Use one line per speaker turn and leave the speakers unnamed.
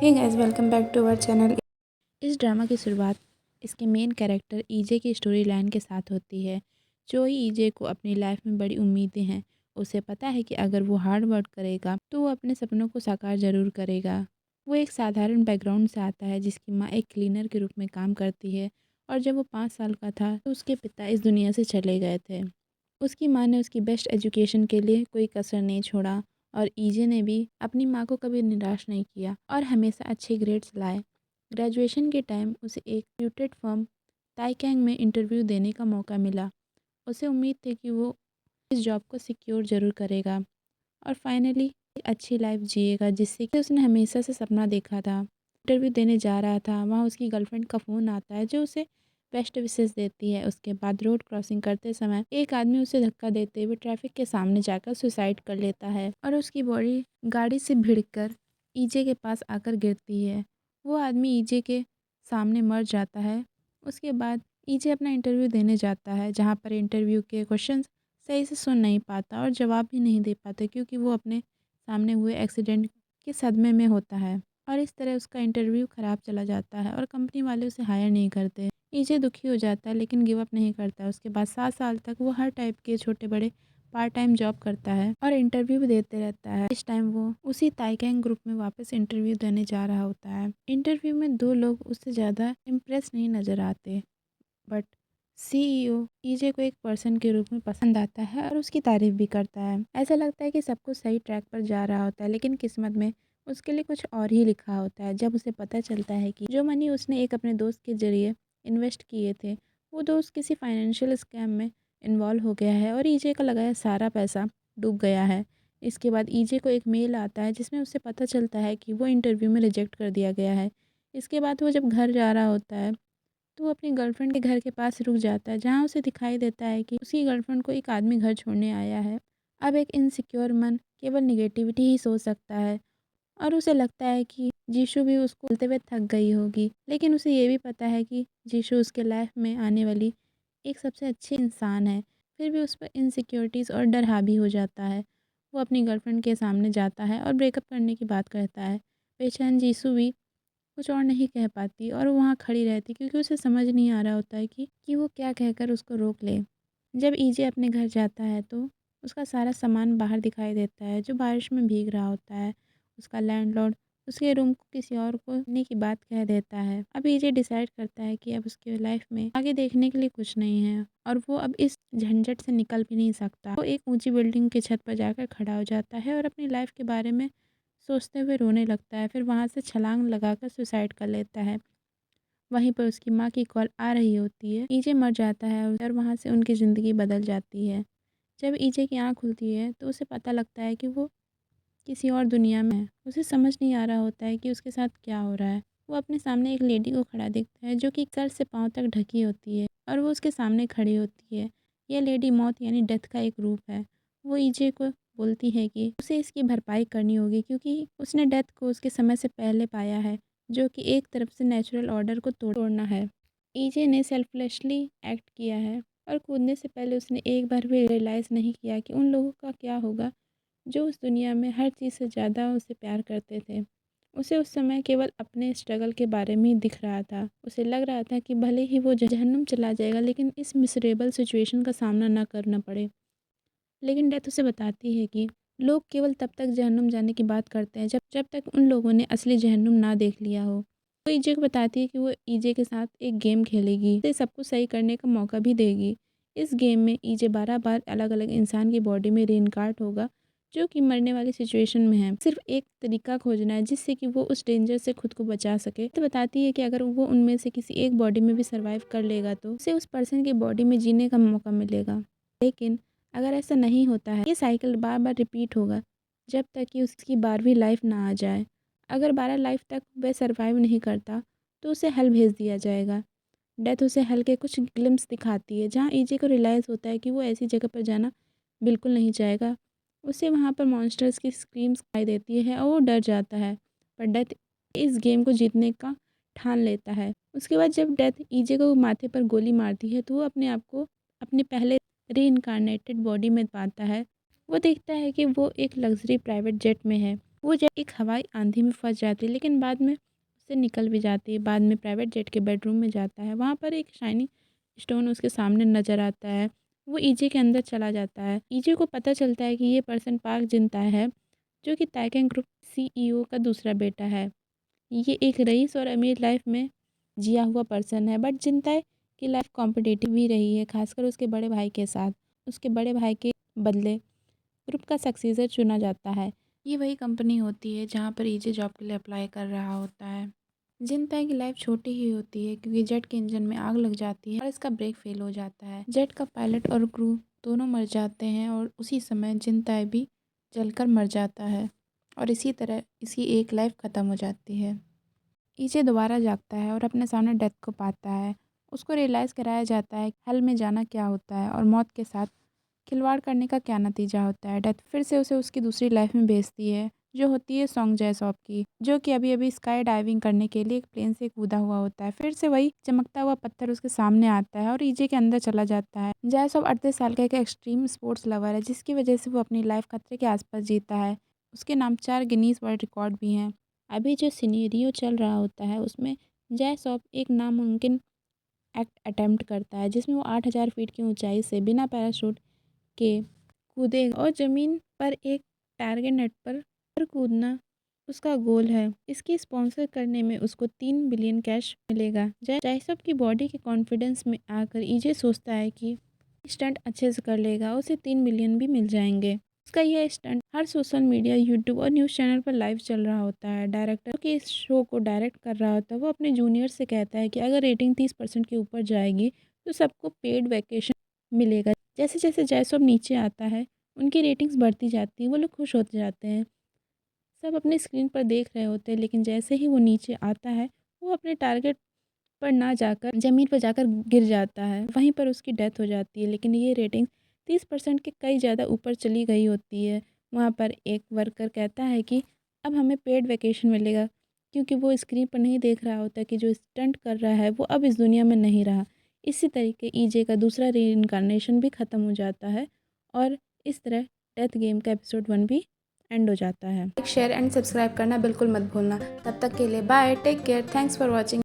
Hey guys, welcome back to our channel.
इस drama की शुरुआत इसके मेन कैरेक्टर ईजे की स्टोरी लाइन के साथ होती है। जोई ईजे को अपनी लाइफ में बड़ी उम्मीदें हैं। उसे पता है कि अगर वो हार्ड वर्क करेगा तो वो अपने सपनों को साकार ज़रूर करेगा। वो एक साधारण बैकग्राउंड से आता है जिसकी माँ एक क्लीनर के रूप में काम करती है और जब वो 5 साल का था तो उसके पिता इस दुनिया से चले गए थे। उसकी माँ ने उसकी बेस्ट एजुकेशन के लिए कोई कसर नहीं छोड़ा और ईजे ने भी अपनी माँ को कभी निराश नहीं किया और हमेशा अच्छे ग्रेड्स लाए। ग्रेजुएशन के टाइम उसे एक रेप्यूटेड फर्म ताइकैंग में इंटरव्यू देने का मौका मिला। उसे उम्मीद थी कि वो इस जॉब को सिक्योर ज़रूर करेगा और फाइनली एक अच्छी लाइफ जिएगा जिससे कि उसने हमेशा से सपना देखा था। इंटरव्यू देने जा रहा था, वहाँ उसकी गर्लफ्रेंड का फ़ोन आता है जो उसे बेस्ट विशेस देती है। उसके बाद रोड क्रॉसिंग करते समय एक आदमी उसे धक्का देते हुए ट्रैफिक के सामने जाकर सुसाइड कर लेता है और उसकी बॉडी गाड़ी से भिड़कर ईजे के पास आकर गिरती है। वो आदमी ईजे के सामने मर जाता है। उसके बाद ईजे अपना इंटरव्यू देने जाता है जहाँ पर इंटरव्यू के क्वेश्चंस सही से सुन नहीं पाता और जवाब भी नहीं दे पाता क्योंकि वो अपने सामने हुए एक्सीडेंट के सदमे में होता है और इस तरह उसका इंटरव्यू ख़राब चला जाता है और कंपनी वाले उसे हायर नहीं करते। ईजे दुखी हो जाता है लेकिन गिव अप नहीं करता। उसके बाद 7 साल तक वो हर टाइप के छोटे बड़े पार्ट टाइम जॉब करता है और इंटरव्यू भी देते रहता है। इस टाइम वो उसी ताइकैंग ग्रुप में वापस इंटरव्यू देने जा रहा होता है। इंटरव्यू में 2 लोग उससे ज़्यादा इम्प्रेस नहीं नज़र आते बट सीईओ ईजे को एक पर्सन के रूप में पसंद आता है और उसकी तारीफ भी करता है। ऐसा लगता है कि सब कुछ सही ट्रैक पर जा रहा होता है लेकिन किस्मत में उसके लिए कुछ और ही लिखा होता है। जब उसे पता चलता है कि जो मनी उसने एक अपने दोस्त के जरिए इन्वेस्ट किए थे वो दोस्त किसी फाइनेंशियल स्कैम में इन्वॉल्व हो गया है और ईजे का लगाया सारा पैसा डूब गया है। इसके बाद ईजे को एक मेल आता है जिसमें उसे पता चलता है कि वो इंटरव्यू में रिजेक्ट कर दिया गया है। इसके बाद वो जब घर जा रहा होता है तो वो अपनी गर्लफ्रेंड के घर के पास रुक जाता है जहाँ उसे दिखाई देता है कि उसकी गर्लफ्रेंड को एक आदमी घर छोड़ने आया है। अब एक इनसिक्योर मन केवल निगेटिविटी ही सोच सकता है और उसे लगता है कि जीशु भी उसको बोलते हुए थक गई होगी लेकिन उसे ये भी पता है कि जीशु उसके लाइफ में आने वाली एक सबसे अच्छी इंसान है। फिर भी उस पर इनसिक्योरिटीज़ और डर हावी हो जाता है। वो अपनी गर्लफ्रेंड के सामने जाता है और ब्रेकअप करने की बात करता है। बेचैन जीशु भी कुछ और नहीं कह पाती और वो वहाँ खड़ी रहती क्योंकि उसे समझ नहीं आ रहा होता है कि वो क्या कहकर उसको रोक ले। जब ईजे अपने घर जाता है तो उसका सारा सामान बाहर दिखाई देता है जो बारिश में भीग रहा होता है। उसका लैंडलॉर्ड उसके रूम को किसी और को देने की बात कह देता है। अब ईजे डिसाइड करता है कि अब उसके लाइफ में आगे देखने के लिए कुछ नहीं है और वो अब इस झंझट से निकल भी नहीं सकता। वो एक ऊंची बिल्डिंग की छत पर जाकर खड़ा हो जाता है और अपनी लाइफ के बारे में सोचते हुए रोने लगता है। फिर वहाँ से छलांग लगाकर सुसाइड कर लेता है। वहीं पर उसकी माँ की कॉल आ रही होती है। ईजे मर जाता है और वहाँ से उनकी ज़िंदगी बदल जाती है। जब ईजे की आँख खुलती है तो उसे पता लगता है कि वो किसी और दुनिया में है। उसे समझ नहीं आ रहा होता है कि उसके साथ क्या हो रहा है। वो अपने सामने एक लेडी को खड़ा देखता है जो कि सर से पाँव तक ढकी होती है और वो उसके सामने खड़ी होती है। यह लेडी मौत यानी डेथ का एक रूप है। वो ईजे को बोलती है कि उसे इसकी भरपाई करनी होगी क्योंकि उसने डेथ को उसके समय से पहले पाया है जो कि एक तरफ से नेचुरल ऑर्डर को तोड़ना है। ईजे ने सेल्फलेसली एक्ट किया है और कूदने से पहले उसने एक बार भी रियलाइज़ नहीं किया कि उन लोगों का क्या होगा जो उस दुनिया में हर चीज़ से ज़्यादा उसे प्यार करते थे। उसे उस समय केवल अपने स्ट्रगल के बारे में ही दिख रहा था। उसे लग रहा था कि भले ही वो जहन्नुम चला जाएगा लेकिन इस मिसरेबल सिचुएशन का सामना ना करना पड़े। लेकिन डेथ उसे बताती है कि लोग केवल तब तक जहन्नुम जाने की बात करते हैं जब जब तक उन लोगों ने असली जहन्नुम ना देख लिया हो। वो ईजे को बताती है कि वो ईजे के साथ एक गेम खेलेगी, उसे सब कुछ सही करने का मौका भी देगी। इस गेम में ईजे 12 बार अलग अलग इंसान की बॉडी में रीइंकार्ट होगा जो कि मरने वाली सिचुएशन में है। सिर्फ एक तरीका खोजना है जिससे कि वो उस डेंजर से खुद को बचा सके। तो बताती है कि अगर वो उनमें से किसी एक बॉडी में भी सर्वाइव कर लेगा तो उसे उस पर्सन की बॉडी में जीने का मौका मिलेगा। लेकिन अगर ऐसा नहीं होता है ये साइकिल बार बार रिपीट होगा जब तक कि उसकी 12वीं लाइफ ना आ जाए। अगर 12 लाइफ तक वह सर्वाइव नहीं करता तो उसे हेल भेज दिया जाएगा। डेथ उसे हेल के कुछ ग्लिम्स दिखाती है जहाँ ईजे को रियलाइज़ होता है कि वो ऐसी जगह पर जाना बिल्कुल नहीं चाहेगा। उसे वहाँ पर मॉन्स्टर्स की स्क्रीम्स दिखाई देती है और वो डर जाता है पर डेथ इस गेम को जीतने का ठान लेता है। उसके बाद जब डेथ ईजे को माथे पर गोली मारती है तो वो अपने आप को अपने पहले रीइंकार्नेटेड बॉडी में पाता है। वो देखता है कि वो एक लग्जरी प्राइवेट जेट में है वो जेट एक हवाई आंधी में फंस जाती है, लेकिन बाद में उससे निकल भी जाती है। बाद में प्राइवेट जेट के बेडरूम में जाता है, वहाँ पर एक शाइनिंग स्टोन उसके सामने नज़र आता है। वो ईजे के अंदर चला जाता है। ईजे को पता चलता है कि ये पर्सन पार्क जिनताए है, जो कि ताइकेन ग्रुप CEO का दूसरा बेटा है। ये एक रईस और अमीर लाइफ में जिया हुआ पर्सन है, बट जिनताए की लाइफ कॉम्पिटिटिव भी रही है, खासकर उसके बड़े भाई के साथ। उसके बड़े भाई के बदले ग्रुप का सक्सेसर चुना जाता है। ये वही कंपनी होती है जहाँ पर ईजे जॉब के लिए अप्लाई कर रहा होता है। जिनताई की लाइफ छोटी ही होती है क्योंकि जेट के इंजन में आग लग जाती है और इसका ब्रेक फेल हो जाता है। जेट का पायलट और क्रू दोनों मर जाते हैं और उसी समय जिनताई भी जलकर मर जाता है और इसी तरह इसकी एक लाइफ ख़त्म हो जाती है। ईजे दोबारा जागता है और अपने सामने डेथ को पाता है। उसको रियलाइज़ कराया जाता है हेल में जाना क्या होता है और मौत के साथ खिलवाड़ करने का क्या नतीजा होता है। डेथ फिर से उसे उसकी दूसरी लाइफ में भेजती है, जो होती है सॉन्ग जैसॉप की, जो कि अभी अभी स्काई डाइविंग करने के लिए एक प्लेन से कूदा हुआ होता है। फिर से वही चमकता हुआ पत्थर उसके सामने आता है और ईजे के अंदर चला जाता है। जैसॉप 38 साल का एक एक्सट्रीम स्पोर्ट्स लवर है, जिसकी वजह से वो अपनी लाइफ खतरे के आसपास जीता है। उसके नाम 4 गिनीज वर्ल्ड रिकॉर्ड भी हैं। अभी जो सिनेरियो चल रहा होता है उसमें जैसॉप एक नामुमकिन एक्ट अटेम्प्ट करता है, जिसमें वो 8000 फीट की ऊंचाई से बिना पैराशूट के कूदेगा और ज़मीन पर एक टारगेट नेट पर कूदना उसका गोल है। इसकी स्पॉन्सर करने में उसको 3 बिलियन कैश मिलेगा। जैसब की बॉडी के कॉन्फिडेंस में आकर ईजे सोचता है कि स्टंट अच्छे से कर लेगा, उसे 3 बिलियन भी मिल जाएंगे। उसका यह स्टंट हर सोशल मीडिया, यूट्यूब और न्यूज़ चैनल पर लाइव चल रहा होता है। डायरेक्टर के इस शो को डायरेक्ट कर रहा होता है, वो अपने जूनियर से कहता है कि अगर रेटिंग 30% के ऊपर जाएगी तो सबको पेड वैकेशन मिलेगा। जैसे जैसे जैसब नीचे आता है उनकी रेटिंग्स बढ़ती जाती हैं, वो लोग खुश होते जाते हैं। सब अपने स्क्रीन पर देख रहे होते हैं, लेकिन जैसे ही वो नीचे आता है वो अपने टारगेट पर ना जाकर ज़मीन पर जाकर गिर जाता है। वहीं पर उसकी डेथ हो जाती है। लेकिन ये रेटिंग 30% के कई ज़्यादा ऊपर चली गई होती है। वहाँ पर एक वर्कर कहता है कि अब हमें पेड वैकेशन मिलेगा, क्योंकि वो स्क्रीन पर नहीं देख रहा होता कि जो स्टंट कर रहा है वो अब इस दुनिया में नहीं रहा। इसी तरीके ईजे का दूसरा रीइंकार्नेशन भी ख़त्म हो जाता है और इस तरह डेथ गेम का एपिसोड 1 भी एंड हो जाता है।
लाइक, शेयर एंड सब्सक्राइब करना बिल्कुल मत भूलना। तब तक के लिए bye, take care, thanks for watching.